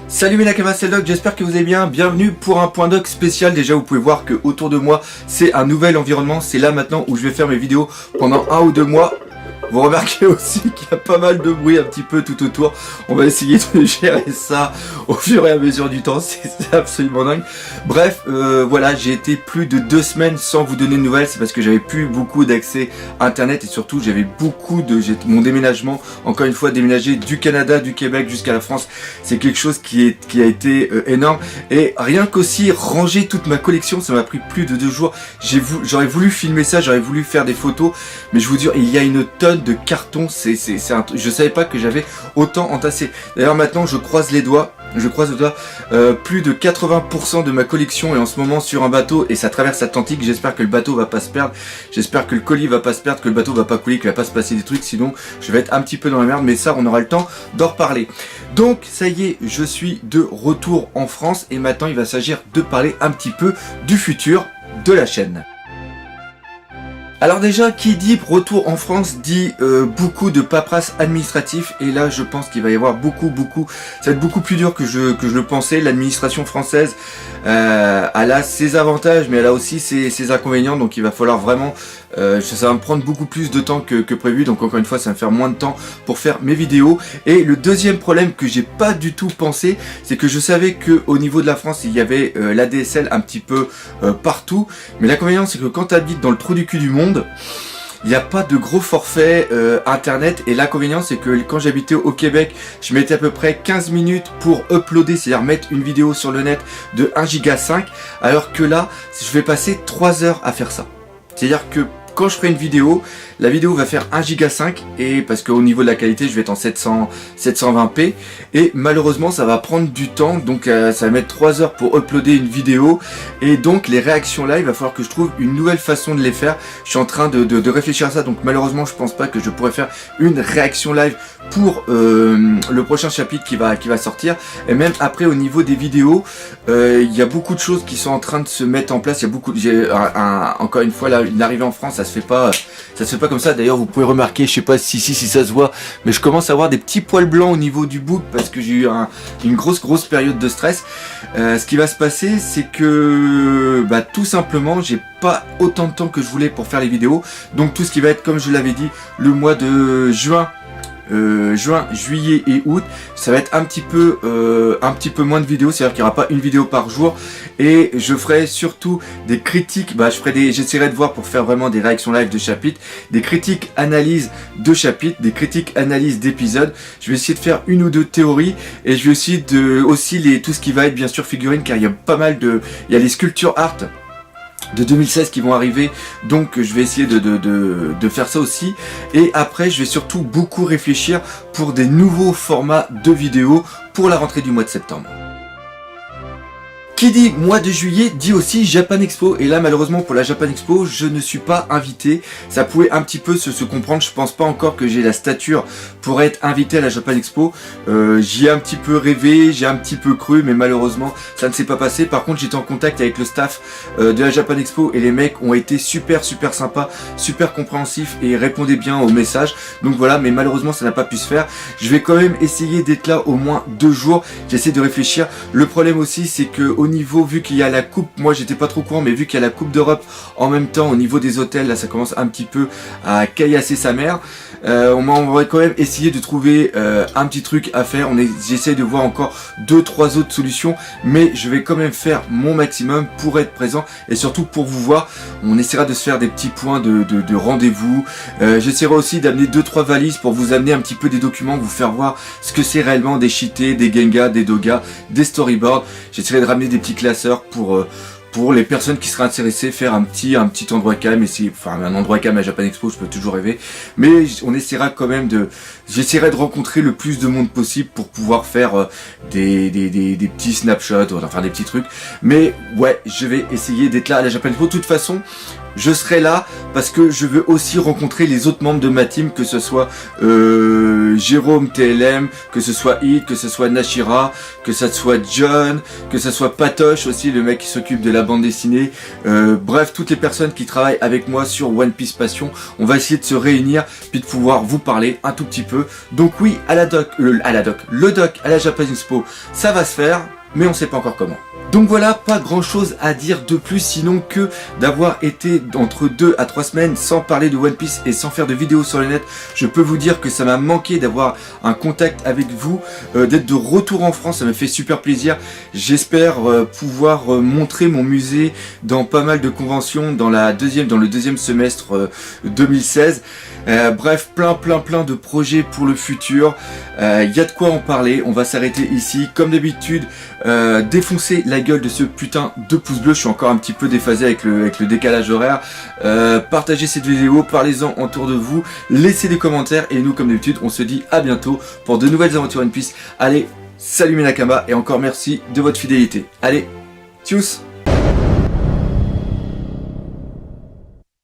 Salut mes Nakamas, c'est le Doc, j'espère que vous allez bien. Bienvenue pour un point doc spécial. Déjà vous pouvez voir que autour de moi c'est un nouvel environnement. C'est là maintenant où je vais faire mes vidéos pendant 1 ou 2 mois. Vous remarquez aussi qu'il y a pas mal de bruit un petit peu tout autour. On va essayer de gérer ça au fur et à mesure du temps, c'est absolument dingue. Bref, voilà, j'ai été plus de 2 semaines sans vous donner de nouvelles. C'est parce que j'avais plus beaucoup d'accès à internet et surtout j'avais beaucoup de... Mon déménagement, encore une fois déménager du Canada, du Québec jusqu'à la France, c'est quelque chose qui a été énorme. Et rien qu'aussi ranger toute ma collection, ça m'a pris plus de 2 jours. J'aurais voulu filmer ça, j'aurais voulu faire des photos, mais je vous dis, il y a une tonne de carton, je savais pas que j'avais autant entassé. D'ailleurs maintenant je croise les doigts, plus de 80% de ma collection est en ce moment sur un bateau et ça traverse l'Atlantique. J'espère que le bateau va pas se perdre, j'espère que le colis va pas se perdre, que le bateau va pas couler, qu'il va pas se passer des trucs, sinon je vais être un petit peu dans la merde, mais ça on aura le temps d'en reparler. Donc ça y est, je suis de retour en France et maintenant il va s'agir de parler un petit peu du futur de la chaîne. Alors déjà, qui dit retour en France dit beaucoup de paperasse administratif et là je pense qu'il va y avoir ça va être beaucoup plus dur que je le pensais. L'administration française elle a ses avantages mais elle a aussi ses inconvénients, donc il va falloir vraiment, ça va me prendre beaucoup plus de temps que prévu, donc encore une fois ça va me faire moins de temps pour faire mes vidéos. Et le deuxième problème que j'ai pas du tout pensé, c'est que je savais que au niveau de la France il y avait l'ADSL un petit peu partout, mais l'inconvénient c'est que quand tu habites dans le trou du cul du monde, il n'y a pas de gros forfait internet, et l'inconvénient c'est que quand j'habitais au Québec, je mettais à peu près 15 minutes pour uploader, c'est-à-dire mettre une vidéo sur le net de 1,5 Go, alors que là je vais passer 3 heures à faire ça. C'est-à-dire que quand je ferai une vidéo, la vidéo va faire 1,5 Go et parce qu'au niveau de la qualité je vais être en 720p et malheureusement ça va prendre du temps, donc ça va mettre 3 heures pour uploader une vidéo, et donc les réactions live, il va falloir que je trouve une nouvelle façon de les faire. Je suis en train de réfléchir à ça, donc malheureusement je pense pas que je pourrais faire une réaction live pour le prochain chapitre qui va sortir. Et même après au niveau des vidéos, il y a beaucoup de choses qui sont en train de se mettre en place. Il y a beaucoup, encore une fois là, l'arrivée en France ça se fait pas comme ça. D'ailleurs vous pouvez remarquer, je sais pas si ça se voit, mais je commence à avoir des petits poils blancs au niveau du bouc parce que j'ai eu une grosse période de stress. Ce qui va se passer c'est que tout simplement j'ai pas autant de temps que je voulais pour faire les vidéos, donc tout ce qui va être, comme je l'avais dit, le mois de juin, juillet et août, ça va être un petit peu moins de vidéos, c'est-à-dire qu'il n'y aura pas une vidéo par jour, et je ferai surtout des critiques, j'essaierai de voir pour faire vraiment des réactions live de chapitres, des critiques analyses de chapitres, des critiques analyses d'épisodes. Je vais essayer de faire une ou deux théories, et je vais essayer tout ce qui va être bien sûr figurines, car il y a pas mal il y a les sculptures art de 2016 qui vont arriver, donc je vais essayer de faire ça aussi. Et après je vais surtout beaucoup réfléchir pour des nouveaux formats de vidéos pour la rentrée du mois de septembre. Qui dit mois de juillet dit aussi Japan Expo, et là malheureusement pour la Japan Expo je ne suis pas invité. Ça pouvait un petit peu se comprendre, je pense pas encore que j'ai la stature pour être invité à la Japan Expo. J'y ai un petit peu rêvé, j'ai un petit peu cru, mais malheureusement ça ne s'est pas passé. Par contre j'étais en contact avec le staff de la Japan Expo et les mecs ont été super sympas, super compréhensifs et répondaient bien aux messages, donc voilà. Mais malheureusement ça n'a pas pu se faire. Je vais quand même essayer d'être là au moins 2 jours, j'essaie de réfléchir. Le problème aussi c'est que au niveau, vu qu'il y a la coupe, moi j'étais pas trop courant, mais vu qu'il y a la coupe d'Europe en même temps au niveau des hôtels, là ça commence un petit peu à caillasser sa mère. On va quand même essayer de trouver un petit truc à faire. J'essaie de voir encore 2-3 autres solutions, mais je vais quand même faire mon maximum pour être présent et surtout pour vous voir. On essaiera de se faire des petits points de rendez-vous. J'essaierai aussi d'amener 2-3 valises pour vous amener un petit peu des documents, vous faire voir ce que c'est réellement des cheatés, des gengas, des dogas, des storyboards. J'essaierai de ramener des petits classeurs pour les personnes qui seraient intéressées, faire un petit endroit calme, un endroit calme à Japan Expo, je peux toujours rêver, mais on essaiera quand même j'essaierai de rencontrer le plus de monde possible pour pouvoir faire des petits snapshots, enfin des petits trucs. Mais ouais, je vais essayer d'être là à la Japan Expo. De toute façon, je serai là parce que je veux aussi rencontrer les autres membres de ma team, que ce soit Jérôme TLM, que ce soit Hit, que ce soit Nashira, que ce soit John, que ce soit Patoche aussi, le mec qui s'occupe de la bande dessinée. Bref, toutes les personnes qui travaillent avec moi sur One Piece Passion, on va essayer de se réunir puis de pouvoir vous parler un tout petit peu. Donc oui, le doc à la Japan Expo, ça va se faire, mais on sait pas encore comment. Donc voilà, pas grand chose à dire de plus sinon que d'avoir été entre 2 à 3 semaines sans parler de One Piece et sans faire de vidéos sur le net. Je peux vous dire que ça m'a manqué d'avoir un contact avec vous, d'être de retour en France, ça me fait super plaisir. J'espère pouvoir montrer mon musée dans pas mal de conventions dans le deuxième semestre 2016. Bref, plein de projets pour le futur. Y a de quoi en parler. On va s'arrêter ici. Comme d'habitude, défoncer la gueule de ce putain de pouce bleu. Je suis encore un petit peu déphasé avec le décalage horaire. Partagez cette vidéo, parlez-en autour de vous, laissez des commentaires et nous, comme d'habitude, on se dit à bientôt pour de nouvelles aventures One Piece. Allez, salut mes Nakama et encore merci de votre fidélité. Allez, tchuss!